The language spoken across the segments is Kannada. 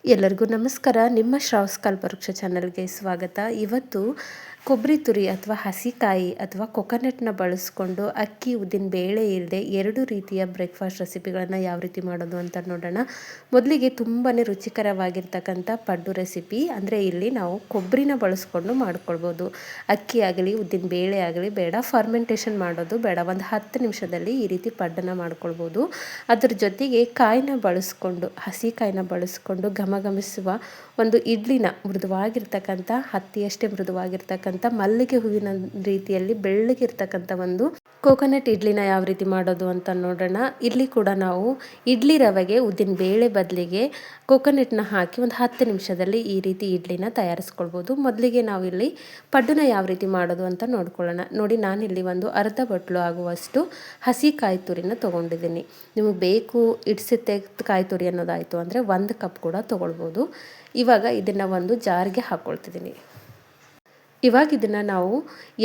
ಎಲ್ಲರಿಗೂ ನಮಸ್ಕಾರ. ನಿಮ್ಮ ಶ್ರಾವ್ಸ್ ಕಲ್ಪವೃಕ್ಷ ಚಾನಲ್ಗೆ ಸ್ವಾಗತ. ಇವತ್ತು ಕೊಬ್ಬರಿ ತುರಿ ಅಥವಾ ಹಸಿಕಾಯಿ ಅಥವಾ ಕೊಕೊನಟ್ನ ಬಳಸ್ಕೊಂಡು ಅಕ್ಕಿ ಉದ್ದಿನ ಬೇಳೆ ಇಲ್ಲದೆ 2 ರೀತಿಯ ಬ್ರೇಕ್ಫಾಸ್ಟ್ ರೆಸಿಪಿಗಳನ್ನು ಯಾವ ರೀತಿ ಮಾಡೋದು ಅಂತ ನೋಡೋಣ. ಮೊದಲಿಗೆ ತುಂಬಾ ರುಚಿಕರವಾಗಿರ್ತಕ್ಕಂಥ ಪಡ್ಡು ರೆಸಿಪಿ. ಅಂದರೆ ಇಲ್ಲಿ ನಾವು ಕೊಬ್ಬರಿನ ಬಳಸ್ಕೊಂಡು ಮಾಡ್ಕೊಳ್ಬೋದು. ಅಕ್ಕಿ ಆಗಲಿ ಉದ್ದಿನ ಬೇಳೆ ಆಗಲಿ ಬೇಡ, ಫರ್ಮೆಂಟೇಷನ್ ಮಾಡೋದು ಬೇಡ, ಒಂದು 10 ನಿಮಿಷದಲ್ಲಿ ಈ ರೀತಿ ಪಡ್ಡನ್ನು ಮಾಡ್ಕೊಳ್ಬೋದು. ಅದ್ರ ಜೊತೆಗೆ ಕಾಯಿನ ಬಳಸ್ಕೊಂಡು, ಹಸಿ ಕಾಯಿನ ಬಳಸ್ಕೊಂಡು ಘಮಘಮಿಸುವ ಒಂದು ಇಡ್ಲಿನ, ಮೃದುವಾಗಿರ್ತಕ್ಕಂಥ ಹತ್ತಿಯಷ್ಟೇ ಮೃದುವಾಗಿರ್ತಕ್ಕಂಥ ಮಲ್ಲಿಗೆ ಹೂವಿನ ರೀತಿಯಲ್ಲಿ ಬೆಳ್ಳಗಿರ್ತಕ್ಕಂಥ ಒಂದು ಕೋಕೋನಟ್ ಇಡ್ಲಿನ ಯಾವ ರೀತಿ ಮಾಡೋದು ಅಂತ ನೋಡೋಣ. ಇಲ್ಲಿ ಕೂಡ ನಾವು ಇಡ್ಲಿ ರವೆಗೆ ಉದ್ದಿನ ಬೇಳೆ ಬದಲಿಗೆ ಕೋಕೋನಟ್ನ ಹಾಕಿ ಒಂದು 10 ನಿಮಿಷದಲ್ಲಿ ಈ ರೀತಿ ಇಡ್ಲಿನ ತಯಾರಿಸ್ಕೊಳ್ಬೋದು. ಮೊದಲಿಗೆ ನಾವಿಲ್ಲಿ ಪಡ್ಡನ್ನ ಯಾವ ರೀತಿ ಮಾಡೋದು ಅಂತ ನೋಡ್ಕೊಳ್ಳೋಣ. ನೋಡಿ, ನಾನಿಲ್ಲಿ ಒಂದು ಅರ್ಧ ಬಟ್ಲು ಆಗುವಷ್ಟು ಹಸಿ ಕಾಯಿ ತುರಿನ ತೊಗೊಂಡಿದ್ದೀನಿ. ನಿಮಗೆ ಬೇಕು ಇಡ್ಸುತ್ತೆ ಕಾಯಿ ತುರಿ ಅನ್ನೋದಾಯಿತು ಅಂದರೆ 1 ಕಪ್ ಕೂಡ ತೊಗೊಳ್ಬೋದು. ಇವಾಗ ಇದನ್ನು ಒಂದು ಜಾರ್ಗೆ ಹಾಕ್ಕೊಳ್ತಿದ್ದೀನಿ. ಇವಾಗ ಇದನ್ನು ನಾವು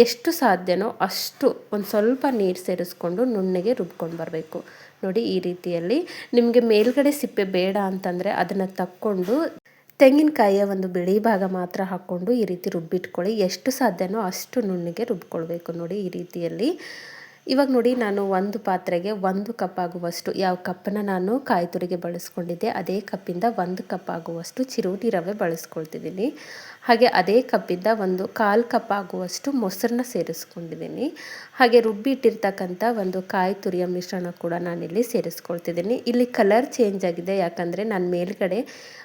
ಎಷ್ಟು ಸಾಧ್ಯನೋ ಅಷ್ಟು ಒಂದು ಸ್ವಲ್ಪ ನೀರು ಸೇರಿಸ್ಕೊಂಡು ನುಣ್ಣಗೆ ರುಬ್ಕೊಂಡು ಬರಬೇಕು. ನೋಡಿ, ಈ ರೀತಿಯಲ್ಲಿ. ನಿಮಗೆ ಮೇಲ್ಗಡೆ ಸಿಪ್ಪೆ ಬೇಡ ಅಂತಂದರೆ ಅದನ್ನು ತಕ್ಕೊಂಡು ತೆಂಗಿನಕಾಯಿಯ ಒಂದು ಬಿಳಿ ಭಾಗ ಮಾತ್ರ ಹಾಕ್ಕೊಂಡು ಈ ರೀತಿ ರುಬ್ಬಿಟ್ಕೊಳ್ಳಿ. ಎಷ್ಟು ಸಾಧ್ಯನೋ ಅಷ್ಟು ನುಣ್ಣಗೆ ರುಬ್ಕೊಳ್ಬೇಕು. ನೋಡಿ, ಈ ರೀತಿಯಲ್ಲಿ. ಇವಾಗ ನೋಡಿ, ನಾನು ಒಂದು ಪಾತ್ರೆಗೆ 1 ಕಪ್ ಆಗುವಷ್ಟು, ಯಾವ ಕಪ್ಪನ್ನು ನಾನು ಕಾಯಿ ತುರಿಗೆ ಬಳಸ್ಕೊಂಡಿದ್ದೆ ಅದೇ ಕಪ್ಪಿಂದ 1 ಕಪ್ ಆಗುವಷ್ಟು ಚಿರೋಟಿ ರವೆ ಬಳಸ್ಕೊಳ್ತಿದ್ದೀನಿ. ಹಾಗೆ ಅದೇ ಕಪ್ಪಿಂದ 1/4 ಕಪ್ ಆಗುವಷ್ಟು ಮೊಸರನ್ನ ಸೇರಿಸ್ಕೊಂಡಿದ್ದೀನಿ. ಹಾಗೆ ರುಬ್ಬಿ ಇಟ್ಟಿರ್ತಕ್ಕಂಥ ಒಂದು ಕಾಯಿ ತುರಿಯ ಮಿಶ್ರಣ ಕೂಡ ನಾನಿಲ್ಲಿ ಸೇರಿಸ್ಕೊಳ್ತಿದ್ದೀನಿ. ಇಲ್ಲಿ ಕಲರ್ ಚೇಂಜ್ ಆಗಿದೆ, ಯಾಕಂದರೆ ನಾನು ಮೇಲ್ಗಡೆ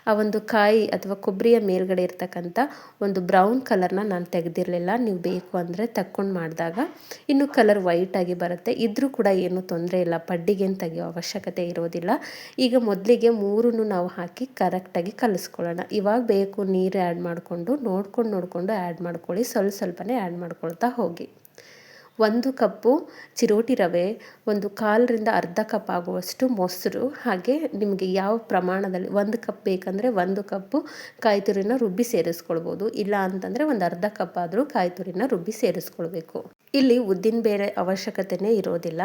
ಆ ಒಂದು ಕಾಯಿ ಅಥವಾ ಕೊಬ್ಬರಿಯ ಮೇಲ್ಗಡೆ ಇರ್ತಕ್ಕಂಥ ಒಂದು ಬ್ರೌನ್ ಕಲರ್ನ ನಾನು ತೆಗೆದಿರಲಿಲ್ಲ. ನೀವು ಬೇಕು ಅಂದರೆ ತಕ್ಕೊಂಡು ಮಾಡಿದಾಗ ಇನ್ನು ಕಲರ್ ವೈಟ್ ಆಗಿ ಬರುತ್ತೆ. ಇದ್ರೂ ಕೂಡ ಏನೂ ತೊಂದರೆ ಇಲ್ಲ, ಪಡ್ಡಿಗೇನು ತೆಗೆಯೋ ಅವಶ್ಯಕತೆ ಇರೋದಿಲ್ಲ. ಈಗ ಮೊದಲಿಗೆ 3 ನಾವು ಹಾಕಿ ಕರೆಕ್ಟಾಗಿ ಕಲಿಸ್ಕೊಳ್ಳೋಣ. ಇವಾಗ ಬೇಕು ನೀರು ಆ್ಯಡ್ ಮಾಡಿಕೊಂಡು ನೋಡ್ಕೊಂಡು ಆ್ಯಡ್ ಮಾಡ್ಕೊಳ್ಳಿ. ಸ್ವಲ್ಪನೇ ಆ್ಯಡ್ ಮಾಡ್ಕೊಳ್ತಾ ಹೋಗಿ. 1 ಕಪ್ಪು ಚಿರೋಟಿ ರವೆ, 1/4ರಿಂದ ಅರ್ಧ ಕಪ್ ಆಗುವಷ್ಟು ಮೊಸರು, ಹಾಗೆ ನಿಮಗೆ ಯಾವ ಪ್ರಮಾಣದಲ್ಲಿ 1 ಕಪ್ ಬೇಕಂದರೆ 1 ಕಪ್ಪು ಕಾಯಿ ತುರಿನ ರುಬ್ಬಿ ಸೇರಿಸ್ಕೊಳ್ಬೋದು. ಇಲ್ಲ ಅಂತಂದರೆ ಒಂದು ಅರ್ಧ ಕಪ್ ಆದರೂ ಕಾಯಿ ತುರಿನ ರುಬ್ಬಿ ಸೇರಿಸ್ಕೊಳ್ಬೇಕು. ಇಲ್ಲಿ ಉದ್ದಿನ ಬೇಳೆ ಅವಶ್ಯಕತೆಯೇ ಇರೋದಿಲ್ಲ.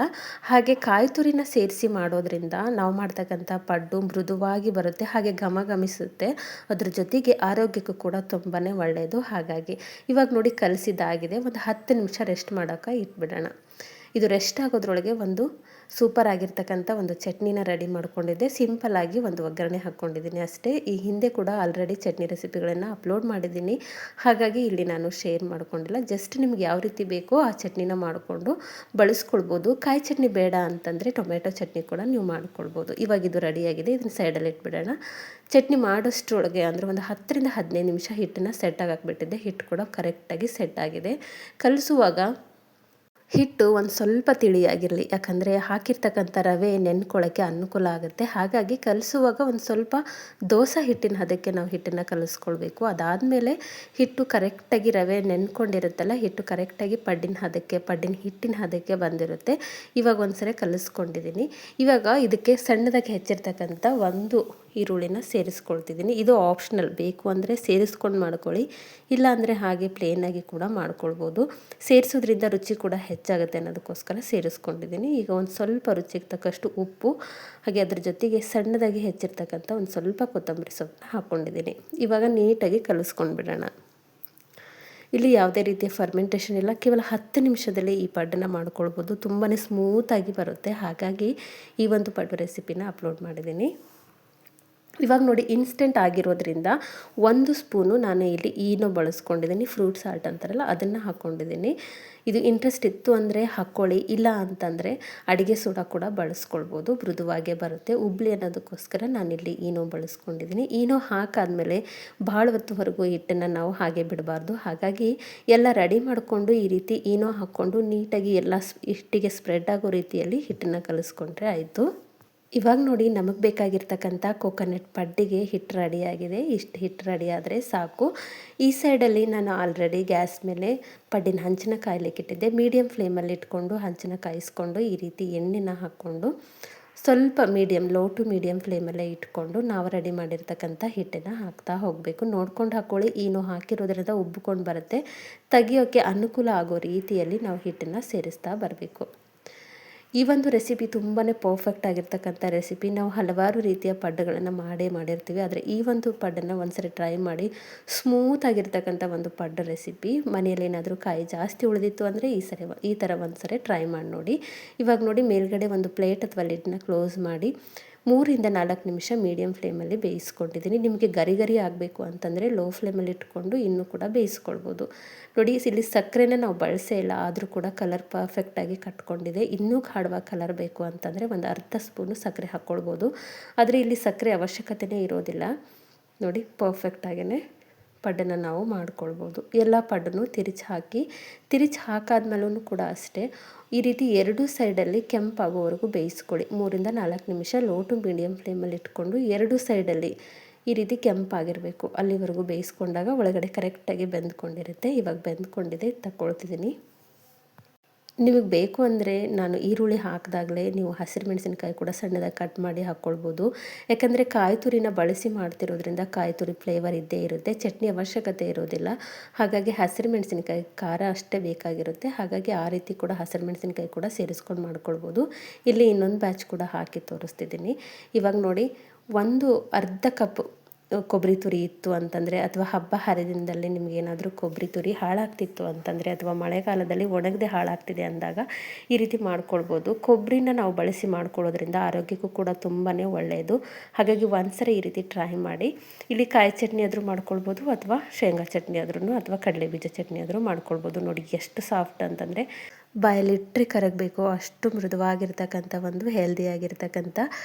ಹಾಗೆ ಕಾಯಿ ತುರಿನ ಸೇರಿಸಿ ಮಾಡೋದ್ರಿಂದ ನಾವು ಮಾಡ್ತಕ್ಕಂಥ ಪಡ್ಡು ಮೃದುವಾಗಿ ಬರುತ್ತೆ, ಹಾಗೆ ಘಮಘಮಿಸುತ್ತೆ. ಅದ್ರ ಜೊತೆಗೆ ಆರೋಗ್ಯಕ್ಕೂ ಕೂಡ ತುಂಬಾ ಒಳ್ಳೆಯದು. ಹಾಗಾಗಿ ಇವಾಗ ನೋಡಿ, ಕಲಸಿದ್ದಾಗಿದೆ. ಒಂದು 10 ನಿಮಿಷ ರೆಸ್ಟ್ ಮಾಡೋಕ್ಕೆ ಇಟ್ಬಿಡೋಣ. ಇದು ರೆಸ್ಟ್ ಆಗೋದ್ರೊಳಗೆ ಒಂದು ಸೂಪರ್ ಆಗಿರ್ತಕ್ಕಂಥ ಒಂದು ಚಟ್ನಿನ ರೆಡಿ ಮಾಡ್ಕೊಂಡಿದ್ದೆ. ಸಿಂಪಲ್ಲಾಗಿ ಒಂದು ಒಗ್ಗರಣೆ ಹಾಕ್ಕೊಂಡಿದ್ದೀನಿ ಅಷ್ಟೇ. ಈ ಹಿಂದೆ ಕೂಡ ಆಲ್ರೆಡಿ ಚಟ್ನಿ ರೆಸಿಪಿಗಳನ್ನು ಅಪ್ಲೋಡ್ ಮಾಡಿದ್ದೀನಿ, ಹಾಗಾಗಿ ಇಲ್ಲಿ ನಾನು ಶೇರ್ ಮಾಡ್ಕೊಂಡಿಲ್ಲ. ಜಸ್ಟ್ ನಿಮ್ಗೆ ಯಾವ ರೀತಿ ಬೇಕೋ ಆ ಚಟ್ನಿನ ಮಾಡಿಕೊಂಡು ಬಳಸ್ಕೊಳ್ಬೋದು. ಕಾಯಿ ಚಟ್ನಿ ಬೇಡ ಅಂತಂದರೆ ಟೊಮೆಟೊ ಚಟ್ನಿ ಕೂಡ ನೀವು ಮಾಡ್ಕೊಳ್ಬೋದು. ಇವಾಗ ಇದು ರೆಡಿಯಾಗಿದೆ, ಇದನ್ನು ಸೈಡಲ್ಲಿ ಇಟ್ಬಿಡೋಣ. ಚಟ್ನಿ ಮಾಡೋಷ್ಟರೊಳಗೆ ಅಂದರೆ ಒಂದು 10ರಿಂದ 15 ನಿಮಿಷ ಹಿಟ್ಟನ್ನು ಸೆಟ್ಟಾಗಿ ಹಾಕ್ಬಿಟ್ಟಿದ್ದೆ. ಹಿಟ್ಟು ಕೂಡ ಕರೆಕ್ಟಾಗಿ ಸೆಟ್ ಆಗಿದೆ. ಕಲಿಸುವಾಗ ಹಿಟ್ಟು ಒಂದು ಸ್ವಲ್ಪ ತಿಳಿಯಾಗಿರಲಿ, ಯಾಕಂದರೆ ಹಾಕಿರ್ತಕ್ಕಂಥ ರವೆ ನೆನ್ಕೊಳ್ಳೋಕ್ಕೆ ಅನುಕೂಲ ಆಗುತ್ತೆ. ಹಾಗಾಗಿ ಕಲಿಸುವಾಗ ಒಂದು ಸ್ವಲ್ಪ ದೋಸೆ ಹಿಟ್ಟಿನ ಹದಕ್ಕೆ ನಾವು ಹಿಟ್ಟನ್ನು ಕಲಿಸ್ಕೊಳ್ಬೇಕು. ಅದಾದಮೇಲೆ ಹಿಟ್ಟು ಕರೆಕ್ಟಾಗಿ ರವೆ ನೆನ್ಕೊಂಡಿರುತ್ತಲ್ಲ, ಹಿಟ್ಟು ಕರೆಕ್ಟಾಗಿ ಪಡ್ಡಿನ ಹಿಟ್ಟಿನ ಹದಕ್ಕೆ ಬಂದಿರುತ್ತೆ. ಇವಾಗ ಒಂದ್ಸರಿ ಕಲಿಸ್ಕೊಂಡಿದ್ದೀನಿ. ಇವಾಗ ಇದಕ್ಕೆ ಸಣ್ಣದಾಗಿ ಹೆಚ್ಚಿರ್ತಕ್ಕಂಥ ಒಂದು ಈರುಳ್ಳಿನ ಸೇರಿಸ್ಕೊಳ್ತಿದ್ದೀನಿ. ಇದು ಆಪ್ಷನಲ್, ಬೇಕು ಅಂದರೆ ಸೇರಿಸ್ಕೊಂಡು ಮಾಡ್ಕೊಳ್ಳಿ, ಇಲ್ಲ ಅಂದರೆ ಹಾಗೆ ಪ್ಲೇನಾಗಿ ಕೂಡ ಮಾಡ್ಕೊಳ್ಬೋದು. ಸೇರಿಸೋದ್ರಿಂದ ರುಚಿ ಕೂಡ ಹೆಚ್ಚಾಗುತ್ತೆ ಅನ್ನೋದಕ್ಕೋಸ್ಕರ ಸೇರಿಸ್ಕೊಂಡಿದ್ದೀನಿ. ಈಗ ಒಂದು ಸ್ವಲ್ಪ ರುಚಿಗೆ ತಕ್ಕಷ್ಟು ಉಪ್ಪು, ಹಾಗೆ ಅದ್ರ ಜೊತೆಗೆ ಸಣ್ಣದಾಗಿ ಹೆಚ್ಚಿರ್ತಕ್ಕಂಥ ಒಂದು ಸ್ವಲ್ಪ ಕೊತ್ತಂಬರಿ ಸೊಪ್ಪನ್ನ ಹಾಕ್ಕೊಂಡಿದ್ದೀನಿ. ಇವಾಗ ನೀಟಾಗಿ ಕಲಿಸ್ಕೊಂಡು ಬಿಡೋಣ. ಇಲ್ಲಿ ಯಾವುದೇ ರೀತಿಯ ಫರ್ಮೆಂಟೇಷನ್ ಇಲ್ಲ, ಕೇವಲ 10 ನಿಮಿಷದಲ್ಲಿ ಈ ಪಡ್ಡನ್ನು ಮಾಡ್ಕೊಳ್ಬೋದು. ತುಂಬಾ ಸ್ಮೂತಾಗಿ ಬರುತ್ತೆ. ಹಾಗಾಗಿ ಈ ಒಂದು ಪಡ್ಡು ರೆಸಿಪಿನ ಅಪ್ಲೋಡ್ ಮಾಡಿದ್ದೀನಿ. ಇವಾಗ ನೋಡಿ, ಇನ್ಸ್ಟೆಂಟ್ ಆಗಿರೋದ್ರಿಂದ 1 ಸ್ಪೂನು ನಾನು ಇಲ್ಲಿ ಈನೋ ಬಳಸ್ಕೊಂಡಿದ್ದೀನಿ. ಫ್ರೂಟ್ ಸಾಲ್ಟ್ ಅಂತಾರಲ್ಲ, ಅದನ್ನು ಹಾಕ್ಕೊಂಡಿದ್ದೀನಿ. ಇದು ಇಂಟ್ರೆಸ್ಟ್ ಇತ್ತು ಅಂದರೆ ಹಾಕ್ಕೊಳ್ಳಿ, ಇಲ್ಲ ಅಂತಂದರೆ ಅಡುಗೆ ಸೋಡಾ ಕೂಡ ಬಳಸ್ಕೊಳ್ಬೋದು, ಮೃದುವಾಗೇ ಬರುತ್ತೆ. ಉಬ್ಳಿ ಅನ್ನೋದಕ್ಕೋಸ್ಕರ ನಾನಿಲ್ಲಿ ಈನೋ ಬಳಸ್ಕೊಂಡಿದ್ದೀನಿ. ಈನೋ ಹಾಕಾದ್ಮೇಲೆ ಭಾಳ ಹೊತ್ತುವರೆಗೂ ಹಿಟ್ಟನ್ನು ನಾವು ಹಾಗೆ ಬಿಡಬಾರ್ದು. ಹಾಗಾಗಿ ಎಲ್ಲ ರೆಡಿ ಮಾಡಿಕೊಂಡು ಈ ರೀತಿ ಈನೋ ಹಾಕ್ಕೊಂಡು ನೀಟಾಗಿ ಎಲ್ಲ ಹಿಟ್ಟಿಗೆ ಸ್ಪ್ರೆಡ್ ಆಗೋ ರೀತಿಯಲ್ಲಿ ಹಿಟ್ಟನ್ನು ಕಲಿಸ್ಕೊಂಡ್ರೆ ಆಯಿತು. ಇವಾಗ ನೋಡಿ, ನಮಗೆ ಬೇಕಾಗಿರ್ತಕ್ಕಂಥ ಕೋಕೋನಟ್ ಪಡ್ಡಿಗೆ ಹಿಟ್ಟು ರೆಡಿಯಾಗಿದೆ. ಇಷ್ಟು ಹಿಟ್ಟು ರೆಡಿ ಆದರೆ ಸಾಕು. ಈ ಸೈಡಲ್ಲಿ ನಾನು ಆಲ್ರೆಡಿ ಗ್ಯಾಸ್ ಮೇಲೆ ಪಡ್ಡಿನ ಹಂಚನ ಕಾಯ್ಲಿಕ್ಕಿಟ್ಟಿದ್ದೆ. ಮೀಡಿಯಮ್ ಫ್ಲೇಮಲ್ಲಿ ಇಟ್ಕೊಂಡು ಹಂಚನ ಕಾಯಿಸ್ಕೊಂಡು ಈ ರೀತಿ ಎಣ್ಣೆನ ಹಾಕ್ಕೊಂಡು ಸ್ವಲ್ಪ ಲೋ ಟು ಮೀಡಿಯಮ್ ಫ್ಲೇಮಲ್ಲೇ ಇಟ್ಕೊಂಡು ನಾವು ರೆಡಿ ಮಾಡಿರ್ತಕ್ಕಂಥ ಹಿಟ್ಟನ್ನು ಹಾಕ್ತಾ ಹೋಗಬೇಕು. ನೋಡ್ಕೊಂಡು ಹಾಕ್ಕೊಳ್ಳಿ, ಈನೋ ಹಾಕಿರೋದ್ರಿಂದ ಉಬ್ಬಿಕೊಂಡು ಬರುತ್ತೆ. ತೆಗಿಯೋಕ್ಕೆ ಅನುಕೂಲ ಆಗೋ ರೀತಿಯಲ್ಲಿ ನಾವು ಹಿಟ್ಟನ್ನು ಸೇರಿಸ್ತಾ ಬರಬೇಕು. ಈ ಒಂದು ರೆಸಿಪಿ ತುಂಬಾ ಪರ್ಫೆಕ್ಟ್ ಆಗಿರ್ತಕ್ಕಂಥ ರೆಸಿಪಿ. ನಾವು ಹಲವಾರು ರೀತಿಯ ಪಡ್ಡುಗಳನ್ನು ಮಾಡಿರ್ತೀವಿ, ಆದರೆ ಈ ಒಂದು ಪಡ್ಡನ್ನು ಒಂದ್ಸರಿ ಟ್ರೈ ಮಾಡಿ. ಸ್ಮೂತ್ ಆಗಿರ್ತಕ್ಕಂಥ ಒಂದು ಪಡ್ಡು ರೆಸಿಪಿ. ಮನೆಯಲ್ಲಿ ಏನಾದರೂ ಕಾಯಿ ಜಾಸ್ತಿ ಉಳಿದಿತ್ತು ಅಂದರೆ ಈ ಥರ ಒಂದ್ಸರಿ ಟ್ರೈ ಮಾಡಿ ನೋಡಿ. ಇವಾಗ ನೋಡಿ, ಮೇಲ್ಗಡೆ ಒಂದು ಪ್ಲೇಟ್ ಅಥವಾ ಲಿಡ್ನ ಕ್ಲೋಸ್ ಮಾಡಿ 3-4 ನಿಮಿಷ ಮೀಡಿಯಮ್ ಫ್ಲೇಮಲ್ಲಿ ಬೇಯಿಸ್ಕೊಂಡಿದ್ದೀನಿ. ನಿಮಗೆ ಗರಿ ಆಗಬೇಕು ಅಂತಂದರೆ ಲೋ ಫ್ಲೇಮಲ್ಲಿ ಇಟ್ಕೊಂಡು ಇನ್ನೂ ಕೂಡ ಬೇಯಿಸ್ಕೊಳ್ಬೋದು. ನೋಡಿ, ಇಲ್ಲಿ ಸಕ್ಕರೆನ ನಾವು ಬಳಸೇ ಇಲ್ಲ, ಆದರೂ ಕೂಡ ಕಲರ್ ಪರ್ಫೆಕ್ಟಾಗಿ ಕಟ್ಕೊಂಡಿದೆ. ಇನ್ನೂ ಗಾಢವಾಗಿ ಕಲರ್ ಬೇಕು ಅಂತಂದರೆ ಒಂದು ಅರ್ಧ ಸ್ಪೂನು ಸಕ್ಕರೆ ಹಾಕ್ಕೊಳ್ಬೋದು, ಆದರೆ ಇಲ್ಲಿ ಸಕ್ಕರೆ ಅವಶ್ಯಕತೆಯೇ ಇರೋದಿಲ್ಲ. ನೋಡಿ, ಪರ್ಫೆಕ್ಟಾಗೇ ಪಡ್ಡನ್ನು ನಾವು ಮಾಡ್ಕೊಳ್ಬೋದು. ಎಲ್ಲ ಪಡ್ಡನ್ನು ತಿರುಚಿ ಹಾಕಾದ್ಮೇಲೂ ಕೂಡ ಅಷ್ಟೇ ಈ ರೀತಿ ಎರಡೂ ಸೈಡಲ್ಲಿ ಕೆಂಪಾಗೋವರೆಗೂ ಬೇಯಿಸ್ಕೊಳ್ಳಿ. 3-4 ನಿಮಿಷ ಲೋ ಟು ಮೀಡಿಯಮ್ ಫ್ಲೇಮಲ್ಲಿ ಇಟ್ಕೊಂಡು ಎರಡೂ ಸೈಡಲ್ಲಿ ಈ ರೀತಿ ಕೆಂಪಾಗಿರಬೇಕು. ಅಲ್ಲಿವರೆಗೂ ಬೇಯಿಸ್ಕೊಂಡಾಗ ಒಳಗಡೆ ಕರೆಕ್ಟಾಗಿ ಬೆಂದ್ಕೊಂಡಿರುತ್ತೆ. ಇವಾಗ ಬೆಂದ್ಕೊಂಡಿದೆ, ತಗೊಳ್ತಿದ್ದೀನಿ. ನಿಮಗೆ ಬೇಕು ಅಂದರೆ ನಾನು ಈರುಳ್ಳಿ ಹಾಕಿದಾಗಲೇ ನೀವು ಹಸಿರು ಮೆಣಸಿನಕಾಯಿ ಕೂಡ ಸಣ್ಣದಾಗಿ ಕಟ್ ಮಾಡಿ ಹಾಕ್ಕೊಳ್ಬೋದು. ಯಾಕಂದರೆ ಕಾಯಿ ತುರಿನ ಬಳಸಿ ಮಾಡ್ತಿರೋದ್ರಿಂದ ಕಾಯಿ ತುರಿ ಫ್ಲೇವರ್ ಇದ್ದೇ ಇರುತ್ತೆ, ಚಟ್ನಿ ಅವಶ್ಯಕತೆ ಇರೋದಿಲ್ಲ. ಹಾಗಾಗಿ ಹಸಿರು ಮೆಣಸಿನಕಾಯಿ ಖಾರ ಅಷ್ಟೇ ಬೇಕಾಗಿರುತ್ತೆ. ಹಾಗಾಗಿ ಆ ರೀತಿ ಕೂಡ ಹಸಿರು ಮೆಣಸಿನಕಾಯಿ ಕೂಡ ಸೇರಿಸ್ಕೊಂಡು ಮಾಡ್ಕೊಳ್ಬೋದು. ಇಲ್ಲಿ ಇನ್ನೊಂದು ಬ್ಯಾಚ್ ಕೂಡ ಹಾಕಿ ತೋರಿಸ್ತಿದ್ದೀನಿ. ಇವಾಗ ನೋಡಿ, ಒಂದು ಅರ್ಧ ಕಪ್ ಕೊಬ್ಬರಿ ತುರಿ ಇತ್ತು ಅಂತಂದರೆ, ಅಥವಾ ಹಬ್ಬ ಹರಿದಿನದಲ್ಲಿ ನಿಮಗೇನಾದರೂ ಕೊಬ್ಬರಿ ತುರಿ ಹಾಳಾಗ್ತಿತ್ತು ಅಂತಂದರೆ, ಅಥವಾ ಮಳೆಗಾಲದಲ್ಲಿ ಒಣಗದೆ ಹಾಳಾಗ್ತಿದೆ ಅಂದಾಗ ಈ ರೀತಿ ಮಾಡ್ಕೊಳ್ಬೋದು. ಕೊಬ್ಬರಿನ ನಾವು ಬಳಸಿ ಮಾಡ್ಕೊಳ್ಳೋದ್ರಿಂದ ಆರೋಗ್ಯಕ್ಕೂ ಕೂಡ ತುಂಬಾ ಒಳ್ಳೆಯದು. ಹಾಗಾಗಿ ಒಂದ್ಸರಿ ಈ ರೀತಿ ಟ್ರೈ ಮಾಡಿ. ಇಲ್ಲಿ ಕಾಯಿ ಚಟ್ನಿ ಆದರೂ ಮಾಡ್ಕೊಳ್ಬೋದು, ಅಥವಾ ಶೇಂಗಾ ಚಟ್ನಿ ಆದ್ರೂ, ಅಥವಾ ಕಡಲೆ ಬೀಜ ಚಟ್ನಿ ಆದರೂ ಮಾಡ್ಕೊಳ್ಬೋದು. ನೋಡಿ ಎಷ್ಟು ಸಾಫ್ಟ್ ಅಂತಂದರೆ ಬಾಯಲ್ಲಿಟ್ಟರೆ ಕರಗಬೇಕು ಅಷ್ಟು ಮೃದುವಾಗಿರ್ತಕ್ಕಂಥ ಒಂದು ಹೆಲ್ದಿಯಾಗಿರ್ತಕ್ಕಂಥ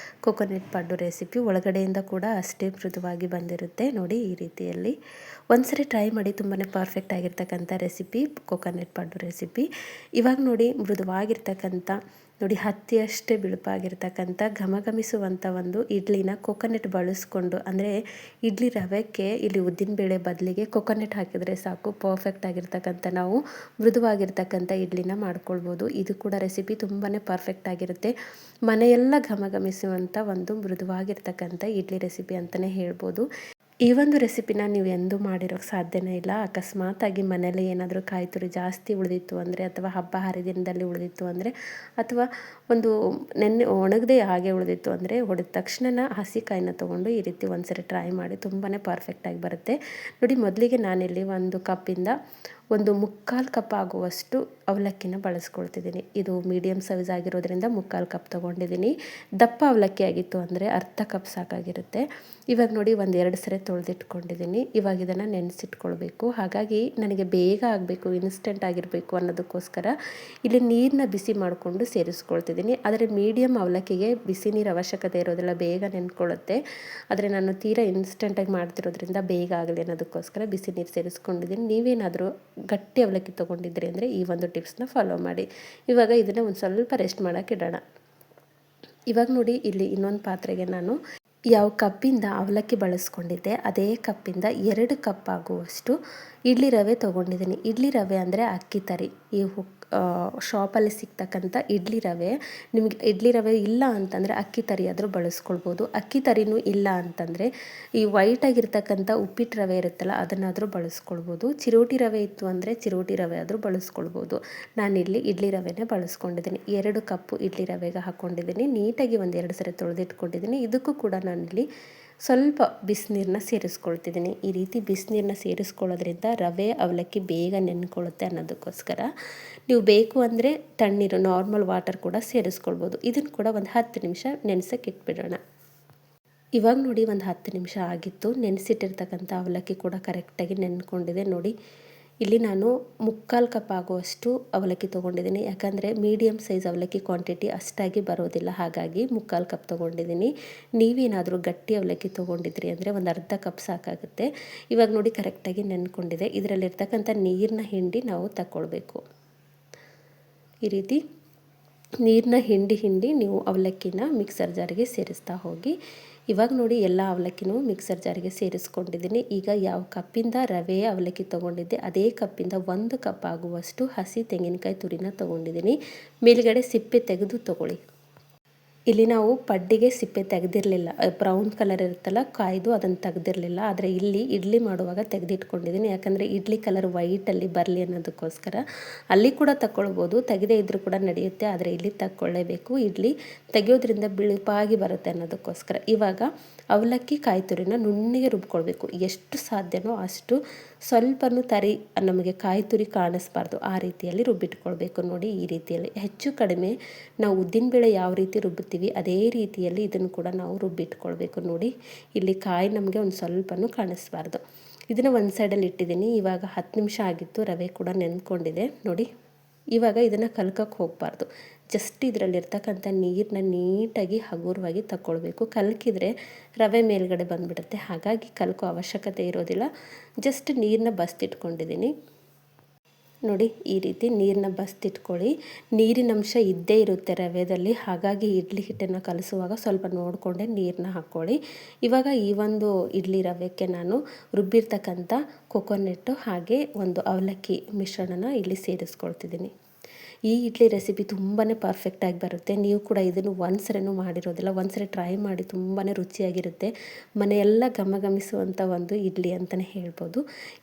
ಕೊಕೊನೆಟ್ ಪಡ್ಡು ರೆಸಿಪಿ. ಒಳಗಡೆಯಿಂದ ಕೂಡ ಅಷ್ಟೇ ಮೃದುವಾಗಿ ಬಂದಿರುತ್ತೆ. ನೋಡಿ, ಈ ರೀತಿಯಲ್ಲಿ ಒಂದ್ಸರಿ ಟ್ರೈ ಮಾಡಿ. ತುಂಬಾ ಪರ್ಫೆಕ್ಟ್ ಆಗಿರ್ತಕ್ಕಂಥ ರೆಸಿಪಿ ಕೊಕೊನೆಟ್ ಪಡ್ಡು ರೆಸಿಪಿ. ಇವಾಗ ನೋಡಿ, ಮೃದುವಾಗಿರ್ತಕ್ಕಂಥ ನೋಡಿ ಹತ್ತಿಯಷ್ಟೇ ಬಿಳುಪಾಗಿರ್ತಕ್ಕಂಥ ಘಮಘಮಿಸುವಂಥ ಒಂದು ಇಡ್ಲಿನ ಕೊಕೊನೆಟ್ ಬಳಸ್ಕೊಂಡು, ಅಂದರೆ ಇಡ್ಲಿ ರವೆಕ್ಕೆ ಇಲ್ಲಿ ಉದ್ದಿನಬೇಳೆ ಬದಲಿಗೆ ಕೊಕೊನೆಟ್ ಹಾಕಿದರೆ ಸಾಕು, ಪರ್ಫೆಕ್ಟ್ ಆಗಿರ್ತಕ್ಕಂಥ ನಾವು ಮೃದುವಾಗಿರ್ತಕ್ಕಂಥ ಇಡ್ಲಿನ ಮಾಡ್ಕೊಳ್ಬೋದು. ಇದು ಕೂಡ ರೆಸಿಪಿ ತುಂಬಾ ಪರ್ಫೆಕ್ಟ್ ಆಗಿರುತ್ತೆ. ಮನೆಯೆಲ್ಲ ಘಮಘಮಿಸುವಂಥ ಒಂದು ಮೃದುವಾಗಿರ್ತಕ್ಕಂಥ ಇಡ್ಲಿ ರೆಸಿಪಿ ಅಂತಲೇ ಹೇಳ್ಬೋದು. ಈ ಒಂದು ರೆಸಿಪಿನ ನೀವು ಎಂದೂ ಮಾಡಿರೋಕ್ಕೆ ಸಾಧ್ಯನೇ ಇಲ್ಲ. ಅಕಸ್ಮಾತಾಗಿ ಮನೇಲಿ ಏನಾದರೂ ಕಾಯಿ ತುರಿ ಜಾಸ್ತಿ ಉಳಿದಿತ್ತು ಅಂದರೆ, ಅಥವಾ ಹಬ್ಬ ಹರಿದಿನದಲ್ಲಿ ಉಳಿದಿತ್ತು ಅಂದರೆ, ಅಥವಾ ಒಂದು ನೆನ್ನೆ ಒಣಗದೆ ಹಾಗೆ ಉಳಿದಿತ್ತು ಅಂದರೆ, ಹೊಡೆದ ತಕ್ಷಣ ಹಸಿ ಕಾಯಿನ ತೊಗೊಂಡು ಈ ರೀತಿ ಒಂದ್ಸರಿ ಟ್ರೈ ಮಾಡಿ. ತುಂಬಾ ಪರ್ಫೆಕ್ಟಾಗಿ ಬರುತ್ತೆ. ನೋಡಿ, ಮೊದಲಿಗೆ ನಾನಿಲ್ಲಿ ಒಂದು ಕಪ್ಪಿಂದ ಒಂದು 3/4 ಕಪ್ ಆಗುವಷ್ಟು ಅವಲಕ್ಕಿನ ಬಳಸ್ಕೊಳ್ತಿದ್ದೀನಿ. ಇದು ಮೀಡಿಯಮ್ ಸೈಜ್ ಆಗಿರೋದ್ರಿಂದ 3/4 ಕಪ್ ತೊಗೊಂಡಿದ್ದೀನಿ. ದಪ್ಪ ಅವಲಕ್ಕಿ ಆಗಿತ್ತು ಅಂದರೆ ಅರ್ಧ ಕಪ್ ಸಾಕಾಗಿರುತ್ತೆ. ಇವಾಗ ನೋಡಿ, 1-2 ಸರಿ ತೊಳೆದಿಟ್ಕೊಂಡಿದ್ದೀನಿ. ಇವಾಗ ಇದನ್ನು ನೆನೆಸಿಟ್ಕೊಳ್ಬೇಕು. ಹಾಗಾಗಿ ನನಗೆ ಬೇಗ ಆಗಬೇಕು, ಇನ್ಸ್ಟೆಂಟ್ ಆಗಿರಬೇಕು ಅನ್ನೋದಕ್ಕೋಸ್ಕರ ಇಲ್ಲಿ ನೀರನ್ನ ಬಿಸಿ ಮಾಡಿಕೊಂಡು ಸೇರಿಸ್ಕೊಳ್ತಿದ್ದೀನಿ. ಆದರೆ ಮೀಡಿಯಮ್ ಅವಲಕ್ಕಿಗೆ ಬಿಸಿ ನೀರು ಅವಶ್ಯಕತೆ ಇರೋದಿಲ್ಲ, ಬೇಗ ನೆನ್ಕೊಳ್ಳುತ್ತೆ. ಆದರೆ ನಾನು ತೀರಾ ಇನ್ಸ್ಟೆಂಟಾಗಿ ಮಾಡ್ತಿರೋದ್ರಿಂದ ಬೇಗ ಆಗಲಿ ಅನ್ನೋದಕ್ಕೋಸ್ಕರ ಬಿಸಿ ನೀರು ಸೇರಿಸ್ಕೊಂಡಿದ್ದೀನಿ. ನೀವೇನಾದರೂ ಗಟ್ಟಿ ಅವಲಕ್ಕಿ ತೊಗೊಂಡಿದ್ರಿ ಅಂದರೆ ಈ ಒಂದು ಟಿಪ್ಸ್ನ ಫಾಲೋ ಮಾಡಿ. ಇವಾಗ ಇದನ್ನು ಒಂದು ಸ್ವಲ್ಪ ರೆಸ್ಟ್ ಮಾಡೋಕ್ಕೆ ಇಡೋಣ. ಇವಾಗ ನೋಡಿ, ಇಲ್ಲಿ ಇನ್ನೊಂದು ಪಾತ್ರೆಗೆ ನಾನು ಯಾವ ಕಪ್ಪಿಂದ ಅವಲಕ್ಕಿ ಬಳಸ್ಕೊಂಡಿದ್ದೆ ಅದೇ ಕಪ್ಪಿಂದ 2 ಕಪ್ ಆಗುವಷ್ಟು ಇಡ್ಲಿ ರವೆ ತೊಗೊಂಡಿದ್ದೀನಿ. ಇಡ್ಲಿ ರವೆ ಅಂದರೆ ಅಕ್ಕಿ ತರಿ. ಈ ಶಾಪಲ್ಲಿ ಸಿಗ್ತಕ್ಕಂಥ ಇಡ್ಲಿ ರವೆ. ನಿಮಗೆ ಇಡ್ಲಿ ರವೆ ಇಲ್ಲ ಅಂತಂದರೆ ಅಕ್ಕಿ ತರಿ ಆದರೂ ಬಳಸ್ಕೊಳ್ಬೋದು. ಅಕ್ಕಿ ತರಿನೂ ಇಲ್ಲ ಅಂತಂದರೆ ಈ ವೈಟಾಗಿರ್ತಕ್ಕಂಥ ಉಪ್ಪಿಟ್ಟು ರವೆ ಇರುತ್ತಲ್ಲ, ಅದನ್ನಾದರೂ ಬಳಸ್ಕೊಳ್ಬೋದು. ಚಿರೋಟಿ ರವೆ ಇತ್ತು ಅಂದರೆ ಚಿರೋಟಿ ರವೆ ಆದರೂ ಬಳಸ್ಕೊಳ್ಬೋದು. ನಾನಿಲ್ಲಿ ಇಡ್ಲಿ ರವೆನೇ ಬಳಸ್ಕೊಂಡಿದ್ದೀನಿ. 2 ಕಪ್ಪು ಇಡ್ಲಿ ರವೆಗೆ ಹಾಕ್ಕೊಂಡಿದ್ದೀನಿ. ನೀಟಾಗಿ 1-2 ಸರಿ ತೊಳೆದಿಟ್ಕೊಂಡಿದ್ದೀನಿ. ಇದಕ್ಕೂ ಕೂಡ ನಾನಿಲ್ಲಿ ಸ್ವಲ್ಪ ಬಿಸಿನೀರನ್ನ ಸೇರಿಸ್ಕೊಳ್ತಿದ್ದೀನಿ. ಈ ರೀತಿ ಬಿಸಿನೀರನ್ನ ಸೇರಿಸ್ಕೊಳ್ಳೋದ್ರಿಂದ ರವೆ ಅವಲಕ್ಕಿ ಬೇಗ ನೆನ್ಕೊಳ್ಳುತ್ತೆ ಅನ್ನೋದಕ್ಕೋಸ್ಕರ. ನೀವು ಬೇಕು ಅಂದರೆ ತಣ್ಣೀರು ನಾರ್ಮಲ್ ವಾಟರ್ ಕೂಡ ಸೇರಿಸ್ಕೊಳ್ಬೋದು. ಇದನ್ನು ಕೂಡ ಒಂದು 10 ನಿಮಿಷ ನೆನೆಸೋಕ್ಕೆ ಇಟ್ಬಿಡೋಣ. ಇವಾಗ ನೋಡಿ, ಒಂದು 10 ನಿಮಿಷ ಆಗಿತ್ತು. ನೆನೆಸಿಟ್ಟಿರ್ತಕ್ಕಂಥ ಅವಲಕ್ಕಿ ಕೂಡ ಕರೆಕ್ಟಾಗಿ ನೆನ್ಕೊಂಡಿದೆ. ನೋಡಿ, ಇಲ್ಲಿ ನಾನು 3/4 ಕಪ್ ಆಗುವಷ್ಟು ಅವಲಕ್ಕಿ ತೊಗೊಂಡಿದ್ದೀನಿ. ಯಾಕಂದರೆ ಮೀಡಿಯಮ್ ಸೈಜ್ ಅವಲಕ್ಕಿ ಕ್ವಾಂಟಿಟಿ ಅಷ್ಟಾಗಿ ಬರೋದಿಲ್ಲ, ಹಾಗಾಗಿ 3/4 ಕಪ್ ತೊಗೊಂಡಿದ್ದೀನಿ. ನೀವೇನಾದರೂ ಗಟ್ಟಿ ಅವಲಕ್ಕಿ ತೊಗೊಂಡಿದ್ರಿ ಅಂದರೆ ಒಂದು ಅರ್ಧ ಕಪ್ ಸಾಕಾಗುತ್ತೆ. ಇವಾಗ ನೋಡಿ, ಕರೆಕ್ಟಾಗಿ ನೆನ್ಕೊಂಡಿದೆ. ಇದರಲ್ಲಿರ್ತಕ್ಕಂಥ ನೀರನ್ನ ಹಿಂಡಿ ನಾವು ತಗೊಳ್ಬೇಕು. ಈ ರೀತಿ ನೀರನ್ನ ಹಿಂಡಿ ನೀವು ಅವಲಕ್ಕಿನ ಮಿಕ್ಸರ್ ಜಾರಿಗೆ ಸೇರಿಸ್ತಾ ಹೋಗಿ. ಇವಾಗ ನೋಡಿ, ಎಲ್ಲ ಅವಲಕ್ಕಿನೂ ಮಿಕ್ಸರ್ ಜಾರಿಗೆ ಸೇರಿಸ್ಕೊಂಡಿದ್ದೀನಿ. ಈಗ ಯಾವ ಕಪ್ಪಿಂದ ರವೆ ಅವಲಕ್ಕಿ ತೊಗೊಂಡಿದ್ದೆ ಅದೇ ಕಪ್ಪಿಂದ 1 ಕಪ್ ಆಗುವಷ್ಟು ಹಸಿ ತೆಂಗಿನಕಾಯಿ ತುರಿನ ತೊಗೊಂಡಿದ್ದೀನಿ. ಮೇಲ್ಗಡೆ ಸಿಪ್ಪೆ ತೆಗೆದು ತೊಗೊಳ್ಳಿ. ಇಲ್ಲಿ ನಾವು ಪಡ್ಡಿಗೆ ಸಿಪ್ಪೆ ತೆಗೆದಿರಲಿಲ್ಲ, ಬ್ರೌನ್ ಕಲರ್ ಇರುತ್ತಲ್ಲ ಕಾಯ್ದು, ಅದನ್ನು ತೆಗೆದಿರಲಿಲ್ಲ. ಆದರೆ ಇಲ್ಲಿ ಇಡ್ಲಿ ಮಾಡುವಾಗ ತೆಗೆದಿಟ್ಕೊಂಡಿದ್ದೀನಿ, ಯಾಕಂದರೆ ಇಡ್ಲಿ ಕಲರ್ ವೈಟಲ್ಲಿ ಬರಲಿ ಅನ್ನೋದಕ್ಕೋಸ್ಕರ. ಅಲ್ಲಿ ಕೂಡ ತಗೊಳ್ಬೋದು, ತೆಗೆದೇ ಇದ್ದರೂ ಕೂಡ ನಡೆಯುತ್ತೆ, ಆದರೆ ಇಲ್ಲಿ ತಗೊಳ್ಳೇಬೇಕು. ಇಡ್ಲಿ ತೆಗೆಯೋದ್ರಿಂದ ಬಿಳುಪಾಗಿ ಬರುತ್ತೆ ಅನ್ನೋದಕ್ಕೋಸ್ಕರ. ಇವಾಗ ಅವಲಕ್ಕಿ ಕಾಯಿ ತುರಿನ ನುಣ್ಣಗೆ ರುಬ್ಕೊಳ್ಬೇಕು. ಎಷ್ಟು ಸಾಧ್ಯನೋ ಅಷ್ಟು, ಸ್ವಲ್ಪನೂ ತರಿ ನಮಗೆ ಕಾಯಿ ತುರಿ ಕಾಣಿಸ್ಬಾರ್ದು, ಆ ರೀತಿಯಲ್ಲಿ ರುಬ್ಬಿಟ್ಕೊಳ್ಬೇಕು. ನೋಡಿ ಈ ರೀತಿಯಲ್ಲಿ ಹೆಚ್ಚು ಕಡಿಮೆ ನಾವು ಉದ್ದಿನಬೇಳೆ ಯಾವ ರೀತಿ ರುಬ್ಬುತ್ತೀವಿ ಅದೇ ರೀತಿಯಲ್ಲಿ ಇದನ್ನು ಕೂಡ ನಾವು ರುಬ್ಬಿಟ್ಕೊಳ್ಬೇಕು. ನೋಡಿ ಇಲ್ಲಿ ಕಾಯಿ ನಮಗೆ ಒಂದು ಸ್ವಲ್ಪನೂ ಕಾಣಿಸ್ಬಾರ್ದು. ಇದನ್ನು ಒಂದು ಸೈಡಲ್ಲಿ ಇಟ್ಟಿದ್ದೀನಿ. ಇವಾಗ 10 ನಿಮಿಷ ಆಗಿತ್ತು, ರವೆ ಕೂಡ ನೆಂದ್ಕೊಂಡಿದೆ ನೋಡಿ. ಇವಾಗ ಇದನ್ನು ಕಲ್ಕಕ್ಕೆ ಹೋಗಬಾರ್ದು, ಜಸ್ಟ್ ಇದರಲ್ಲಿರ್ತಕ್ಕಂಥ ನೀರನ್ನ ನೀಟಾಗಿ ಹಗುರವಾಗಿ ತಗೊಳ್ಬೇಕು. ಕಲ್ಕಿದ್ರೆ ರವೆ ಮೇಲ್ಗಡೆ ಬಂದುಬಿಡುತ್ತೆ, ಹಾಗಾಗಿ ಕಲ್ಕೋ ಅವಶ್ಯಕತೆ ಇರೋದಿಲ್ಲ. ಜಸ್ಟ್ ನೀರನ್ನ ಬಸ್ತಿಟ್ಕೊಂಡಿದ್ದೀನಿ ನೋಡಿ. ಈ ರೀತಿ ನೀರನ್ನ ಬಸ್ತಿಟ್ಕೊಳ್ಳಿ. ನೀರಿನ ಅಂಶ ಇದ್ದೇ ಇರುತ್ತೆ ರವೆದಲ್ಲಿ, ಹಾಗಾಗಿ ಇಡ್ಲಿ ಹಿಟ್ಟನ್ನು ಕಲಿಸುವಾಗ ಸ್ವಲ್ಪ ನೋಡಿಕೊಂಡೆ ನೀರನ್ನ ಹಾಕ್ಕೊಳ್ಳಿ. ಇವಾಗ ಈ ಒಂದು ಇಡ್ಲಿ ರವೆಗೆ ನಾನು ರುಬ್ಬಿರ್ತಕ್ಕಂಥ ಕೊಕೊನೆಟ್ಟು ಹಾಗೆ ಒಂದು ಅವಲಕ್ಕಿ ಮಿಶ್ರಣನ ಇಲ್ಲಿ ಸೇರಿಸ್ಕೊಳ್ತಿದ್ದೀನಿ. ಈ ಇಡ್ಲಿ ರೆಸಿಪಿ ತುಂಬಾ ಪರ್ಫೆಕ್ಟಾಗಿ ಬರುತ್ತೆ. ನೀವು ಕೂಡ ಇದನ್ನು ಒಂದ್ಸರಿನೂ ಮಾಡಿರೋದಿಲ್ಲ, ಒಂದ್ಸರಿ ಟ್ರೈ ಮಾಡಿ, ತುಂಬಾ ರುಚಿಯಾಗಿರುತ್ತೆ. ಮನೆಯೆಲ್ಲ ಘಮಘಮಿಸುವಂಥ ಒಂದು ಇಡ್ಲಿ ಅಂತಲೇ ಹೇಳ್ಬೋದು.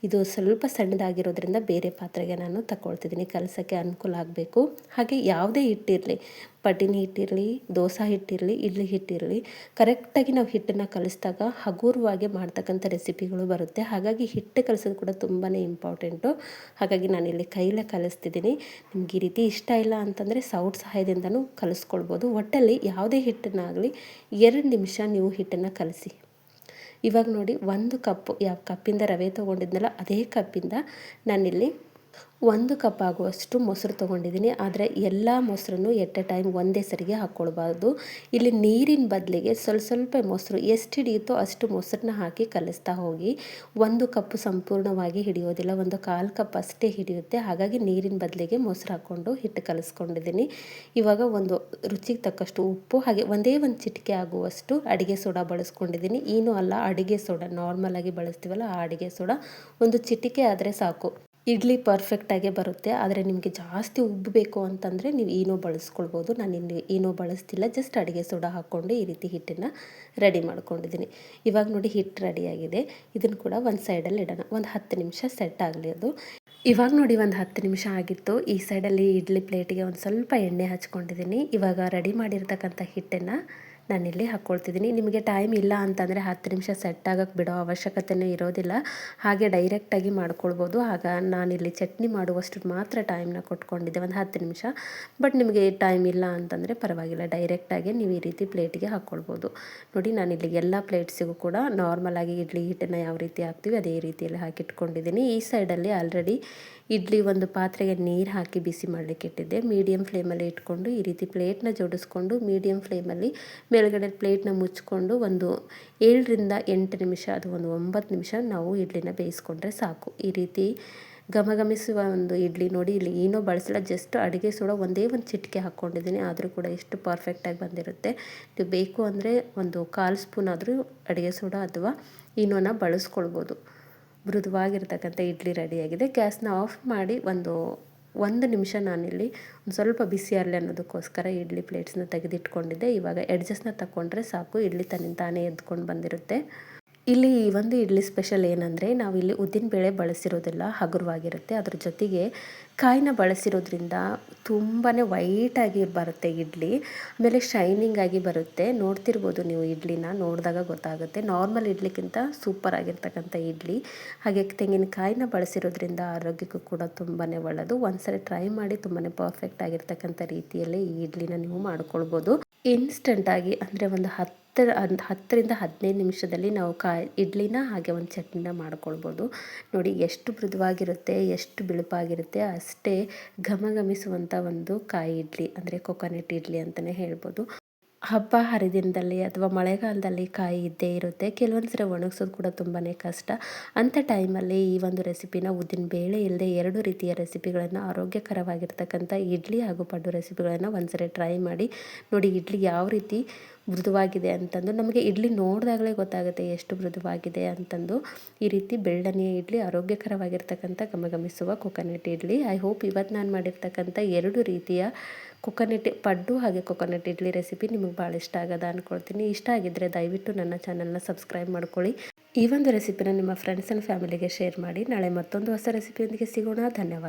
ಇದು ಸ್ವಲ್ಪ ಸಣ್ಣದಾಗಿರೋದ್ರಿಂದ ಬೇರೆ ಪಾತ್ರೆಗೆ ನಾನು ತಗೊಳ್ತಿದ್ದೀನಿ, ಕಲಸೋಕ್ಕೆ ಅನುಕೂಲ ಆಗಬೇಕು. ಹಾಗೆ ಯಾವುದೇ ಹಿಟ್ಟಿರಲಿ, ಪಡ್ಡಿನ ಹಿಟ್ಟಿರಲಿ, ದೋಸೆ ಹಿಟ್ಟಿರಲಿ, ಇಡ್ಲಿ ಹಿಟ್ಟಿರಲಿ, ಕರೆಕ್ಟಾಗಿ ನಾವು ಹಿಟ್ಟನ್ನು ಕಲಿಸಿದಾಗ ಹಗುರವಾಗಿ ಮಾಡ್ತಕ್ಕಂಥ ರೆಸಿಪಿಗಳು ಬರುತ್ತೆ. ಹಾಗಾಗಿ ಹಿಟ್ಟು ಕಲಿಸೋದು ಕೂಡ ತುಂಬಾ ಇಂಪಾರ್ಟೆಂಟು. ಹಾಗಾಗಿ ನಾನಿಲ್ಲಿ ಕೈಲೇ ಕಲಿಸ್ತಿದ್ದೀನಿ. ನಿಮ್ಗೆ ಈ ರೀತಿ ಇಷ್ಟ ಇಲ್ಲ ಅಂತಂದರೆ ಸೌಟ್ ಸಹಾಯದಿಂದನೂ ಕಲಿಸ್ಕೊಳ್ಬೋದು. ಒಟ್ಟಲ್ಲಿ ಯಾವುದೇ ಹಿಟ್ಟನ್ನಾಗಲಿ 2 ನಿಮಿಷ ನೀವು ಹಿಟ್ಟನ್ನು ಕಲಸಿ. ಇವಾಗ ನೋಡಿ, 1 ಕಪ್ಪು, ಯಾವ ಕಪ್ಪಿಂದ ರವೆ ತೊಗೊಂಡಿದ್ನಲ್ಲ ಅದೇ ಕಪ್ಪಿಂದ ನಾನಿಲ್ಲಿ 1 ಕಪ್ ಆಗುವಷ್ಟು ಮೊಸರು ತೊಗೊಂಡಿದ್ದೀನಿ. ಆದರೆ ಎಲ್ಲ ಮೊಸರನ್ನು ಎಟ್ ಎ ಟೈಮ್ ಒಂದೇ ಸರಿಗೆ ಹಾಕ್ಕೊಳ್ಬಾರ್ದು. ಇಲ್ಲಿ ನೀರಿನ ಬದಲಿಗೆ ಸ್ವಲ್ಪ ಮೊಸರು ಎಷ್ಟು ಹಿಡಿಯುತ್ತೋ ಅಷ್ಟು ಮೊಸರನ್ನ ಹಾಕಿ ಕಲಿಸ್ತಾ ಹೋಗಿ. 1 ಕಪ್ಪು ಸಂಪೂರ್ಣವಾಗಿ ಹಿಡಿಯೋದಿಲ್ಲ, 1/4 ಕಪ್ ಅಷ್ಟೇ ಹಿಡಿಯುತ್ತೆ. ಹಾಗಾಗಿ ನೀರಿನ ಬದಲಿಗೆ ಮೊಸರು ಹಾಕ್ಕೊಂಡು ಹಿಟ್ಟು ಕಲಿಸ್ಕೊಂಡಿದ್ದೀನಿ. ಇವಾಗ ಒಂದು ರುಚಿಗೆ ತಕ್ಕಷ್ಟು ಉಪ್ಪು, ಹಾಗೆ ಒಂದೇ ಒಂದು ಚಿಟಿಕೆ ಆಗುವಷ್ಟು ಅಡುಗೆ ಸೋಡಾ ಬಳಸ್ಕೊಂಡಿದ್ದೀನಿ. ಏನೂ ಅಲ್ಲ, ಅಡುಗೆ ಸೋಡಾ ನಾರ್ಮಲಾಗಿ ಬಳಸ್ತೀವಲ್ಲ ಆ ಅಡುಗೆ ಸೋಡಾ ಒಂದು ಚಿಟಿಕೆ ಆದರೆ ಸಾಕು. ಇಡ್ಲಿ ಪರ್ಫೆಕ್ಟಾಗೇ ಬರುತ್ತೆ. ಆದರೆ ನಿಮಗೆ ಜಾಸ್ತಿ ಉಬ್ಬಬೇಕು ಅಂತಂದರೆ ನೀವು ಏನೋ ಬಳಸ್ಕೊಳ್ಬೋದು. ನಾನು ಇಲ್ಲಿ ಏನೋ ಬಳಸ್ತಿಲ್ಲ, ಜಸ್ಟ್ ಅಡುಗೆ ಸೋಡಾ ಹಾಕ್ಕೊಂಡು ಈ ರೀತಿ ಹಿಟ್ಟನ್ನು ರೆಡಿ ಮಾಡ್ಕೊಂಡಿದ್ದೀನಿ. ಇವಾಗ ನೋಡಿ ಹಿಟ್ಟು ರೆಡಿಯಾಗಿದೆ. ಇದನ್ನು ಕೂಡ ಒಂದು ಸೈಡಲ್ಲಿ ಇಡೋಣ, ಒಂದು 10 ನಿಮಿಷ ಸೆಟ್ ಆಗಲಿ ಅದು. ಇವಾಗ ನೋಡಿ ಒಂದು 10 ನಿಮಿಷ ಆಗಿತ್ತು. ಈ ಸೈಡಲ್ಲಿ ಇಡ್ಲಿ ಪ್ಲೇಟಿಗೆ ಒಂದು ಸ್ವಲ್ಪ ಎಣ್ಣೆ ಹಚ್ಕೊಂಡಿದ್ದೀನಿ. ಇವಾಗ ರೆಡಿ ಮಾಡಿರ್ತಕ್ಕಂಥ ಹಿಟ್ಟನ್ನು ನಾನಿಲ್ಲಿ ಹಾಕ್ಕೊಳ್ತಿದ್ದೀನಿ. ನಿಮಗೆ ಟೈಮ್ ಇಲ್ಲ ಅಂತಂದರೆ 10 ನಿಮಿಷ ಸೆಟ್ ಆಗೋಕ್ಕೆ ಬಿಡೋ ಅವಶ್ಯಕತೆಯೂ ಇರೋದಿಲ್ಲ, ಹಾಗೆ ಡೈರೆಕ್ಟಾಗಿ ಮಾಡ್ಕೊಳ್ಬೋದು. ಆಗ ನಾನಿಲ್ಲಿ ಚಟ್ನಿ ಮಾಡುವಷ್ಟು ಮಾತ್ರ ಟೈಮ್ನ ಕೊಟ್ಕೊಂಡಿದ್ದೆ, ಒಂದು 10 ನಿಮಿಷ. ಬಟ್ ನಿಮಗೆ ಟೈಮ್ ಇಲ್ಲ ಅಂತಂದರೆ ಪರವಾಗಿಲ್ಲ, ಡೈರೆಕ್ಟಾಗಿ ನೀವು ಈ ರೀತಿ ಪ್ಲೇಟಿಗೆ ಹಾಕ್ಕೊಳ್ಬೋದು. ನೋಡಿ ನಾನಿಲ್ಲಿ ಎಲ್ಲ ಪ್ಲೇಟ್ಸಿಗೂ ಕೂಡ ನಾರ್ಮಲಾಗಿ ಇಡ್ಲಿ ಹಿಟ್ಟನ್ನು ಯಾವ ರೀತಿ ಹಾಕ್ತೀವಿ ಅದೇ ರೀತಿಯಲ್ಲಿ ಹಾಕಿಟ್ಕೊಂಡಿದ್ದೀನಿ. ಈ ಸೈಡಲ್ಲಿ ಆಲ್ರೆಡಿ ಇಡ್ಲಿ ಒಂದು ಪಾತ್ರೆಗೆ ನೀರು ಹಾಕಿ ಬಿಸಿ ಮಾಡಲಿಕ್ಕೆ ಇಟ್ಟಿದ್ದೆ. ಮೀಡಿಯಮ್ ಫ್ಲೇಮಲ್ಲಿ ಇಟ್ಕೊಂಡು ಈ ರೀತಿ ಪ್ಲೇಟ್ನ ಜೋಡಿಸ್ಕೊಂಡು ಮೀಡಿಯಮ್ ಫ್ಲೇಮಲ್ಲಿ ಮೇಲ್ಗಡೆ ಪ್ಲೇಟ್ನ ಮುಚ್ಕೊಂಡು ಒಂದು 7ರಿಂದ 8 ನಿಮಿಷ, ಅದು ಒಂದು 9 ನಿಮಿಷ ನಾವು ಇಡ್ಲಿನ ಬೇಯಿಸ್ಕೊಂಡ್ರೆ ಸಾಕು. ಈ ರೀತಿ ಘಮಘಮಿಸುವ ಒಂದು ಇಡ್ಲಿ ನೋಡಿ. ಇಲ್ಲಿ ಏನೋ ಬಳಸಿಲ್ಲ, ಜಸ್ಟ್ ಅಡುಗೆ ಸೋಡಾ ಒಂದೇ ಒಂದು ಚಿಟಿಕೆ ಹಾಕ್ಕೊಂಡಿದ್ದೀನಿ, ಆದರೂ ಕೂಡ ಎಷ್ಟು ಪರ್ಫೆಕ್ಟಾಗಿ ಬಂದಿರುತ್ತೆ. ನೀವು ಬೇಕು ಅಂದರೆ ಒಂದು 1/4 ಸ್ಪೂನ್ ಆದರೂ ಅಡುಗೆ ಸೋಡಾ ಅಥವಾ ಏನೋನ ಬಳಸ್ಕೊಳ್ಬೋದು. ಮೃದುವಾಗಿರ್ತಕ್ಕಂಥ ಇಡ್ಲಿ ರೆಡಿಯಾಗಿದೆ. ಗ್ಯಾಸ್ನ ಆಫ್ ಮಾಡಿ ಒಂದು ನಿಮಿಷ ನಾನಿಲ್ಲಿ ಒಂದು ಸ್ವಲ್ಪ ಬಿಸಿ ಇರಲಿ ಅನ್ನೋದಕ್ಕೋಸ್ಕರ ಇಡ್ಲಿ ಪ್ಲೇಟ್ಸ್ನ ತೆಗೆದಿಟ್ಕೊಂಡಿದ್ದೆ. ಇವಾಗ ಎಡ್ಜಸ್ಟ್ನ ತಗೊಂಡ್ರೆ ಸಾಕು, ಇಡ್ಲಿ ತಾನೇ ಎದ್ಕೊಂಡು ಬಂದಿರುತ್ತೆ. ಇಲ್ಲಿ ಈ ಒಂದು ಇಡ್ಲಿ ಸ್ಪೆಷಲ್ ಏನಂದರೆ, ನಾವಿಲ್ಲಿ ಉದ್ದಿನಬೇಳೆ ಬಳಸಿರೋದಿಲ್ಲ, ಹಗುರವಾಗಿರುತ್ತೆ. ಅದ್ರ ಜೊತೆಗೆ ಕಾಯಿನ ಬಳಸಿರೋದ್ರಿಂದ ತುಂಬಾ ವೈಟಾಗಿ ಬರುತ್ತೆ ಇಡ್ಲಿ, ಆಮೇಲೆ ಶೈನಿಂಗ್ ಆಗಿ ಬರುತ್ತೆ. ನೋಡ್ತಿರ್ಬೋದು ನೀವು, ಇಡ್ಲಿನ ನೋಡಿದಾಗ ಗೊತ್ತಾಗುತ್ತೆ. ನಾರ್ಮಲ್ ಇಡ್ಲಿಗಿಂತ ಸೂಪರ್ ಆಗಿರ್ತಕ್ಕಂಥ ಇಡ್ಲಿ. ಹಾಗೆ ತೆಂಗಿನಕಾಯಿನ ಬಳಸಿರೋದ್ರಿಂದ ಆರೋಗ್ಯಕ್ಕೂ ಕೂಡ ತುಂಬಾ ಒಳ್ಳೆಯದು. ಒಂದ್ಸರಿ ಟ್ರೈ ಮಾಡಿ, ತುಂಬಾ ಪರ್ಫೆಕ್ಟ್ ಆಗಿರ್ತಕ್ಕಂಥ ರೀತಿಯಲ್ಲಿ ಈ ಇಡ್ಲಿನ ನೀವು ಮಾಡ್ಕೊಳ್ಬೋದು. ಇನ್ಸ್ಟೆಂಟಾಗಿ ಅಂದರೆ ಒಂದು 10ರಿಂದ 15 ನಿಮಿಷದಲ್ಲಿ ನಾವು ಇಡ್ಲಿನ ಹಾಗೆ ಒಂದು ಚಟ್ನಿನ ಮಾಡ್ಕೊಳ್ಬೋದು. ನೋಡಿ ಎಷ್ಟು ಮೃದುವಾಗಿರುತ್ತೆ, ಎಷ್ಟು ಬಿಳುಪಾಗಿರುತ್ತೆ, ಅಷ್ಟೇ ಘಮಘಮಿಸುವಂಥ ಒಂದು ಕಾಯಿ ಇಡ್ಲಿ, ಅಂದರೆ ಕೊಕೊನೆಟ್ ಇಡ್ಲಿ ಅಂತಲೇ ಹೇಳ್ಬೋದು. ಹಬ್ಬ ಹರಿದಿನದಲ್ಲಿ ಅಥವಾ ಮಳೆಗಾಲದಲ್ಲಿ ಕಾಯಿ ಇದ್ದೇ ಇರುತ್ತೆ. ಕೆಲವೊಂದು ಸರಿ ಒಣಗಿಸೋದು ಕೂಡ ತುಂಬಾ ಕಷ್ಟ. ಅಂಥ ಟೈಮಲ್ಲಿ ಈ ಒಂದು ರೆಸಿಪಿನ, ಉದ್ದಿನ ಬೇಳೆ ಇಲ್ಲದೆ 2 ರೀತಿಯ ರೆಸಿಪಿಗಳನ್ನು, ಆರೋಗ್ಯಕರವಾಗಿರ್ತಕ್ಕಂಥ ಇಡ್ಲಿ ಹಾಗೂ ಪಡ್ಡು ರೆಸಿಪಿಗಳನ್ನು ಒಂದ್ಸರಿ ಟ್ರೈ ಮಾಡಿ ನೋಡಿ. ಇಡ್ಲಿ ಯಾವ ರೀತಿ ಮೃದುವಾಗಿದೆ ಅಂತಂದು ನಮಗೆ ಇಡ್ಲಿ ನೋಡಿದಾಗಲೇ ಗೊತ್ತಾಗುತ್ತೆ ಎಷ್ಟು ಮೃದುವಾಗಿದೆ ಅಂತಂದು. ಈ ರೀತಿ ಬೆಳ್ಳನೆಯ ಇಡ್ಲಿ, ಆರೋಗ್ಯಕರವಾಗಿರ್ತಕ್ಕಂಥ ಘಮಘಮಿಸುವ ಕೊಕೊನೆಟ್ ಇಡ್ಲಿ. ಐ ಹೋಪ್ ಇವತ್ತು ನಾನು ಮಾಡಿರ್ತಕ್ಕಂಥ 2 ರೀತಿಯ ಕೊಕೊನಟ್ ಪಡ್ಡು ಹಾಗೆ ಕೊಕೊನಟ್ ಇಡ್ಲಿ ರೆಸಿಪಿ ನಿಮಗೆ ಭಾಳ ಇಷ್ಟ ಆಗದ ಅಂದ್ಕೊಳ್ತೀನಿ. ಇಷ್ಟ ಆಗಿದ್ದರೆ ದಯವಿಟ್ಟು ನನ್ನ ಚಾನಲ್ನ ಸಬ್ಸ್ಕ್ರೈಬ್ ಮಾಡ್ಕೊಳ್ಳಿ. ಈ ಒಂದು ರೆಸಿಪಿನ ನಿಮ್ಮ ಫ್ರೆಂಡ್ಸ್ ಆ್ಯಂಡ್ ಫ್ಯಾಮಿಲಿಗೆ ಶೇರ್ ಮಾಡಿ. ನಾಳೆ ಮತ್ತೊಂದು ಹೊಸ ರೆಸಿಪಿಯೊಂದಿಗೆ ಸಿಗೋಣ. ಧನ್ಯವಾದ.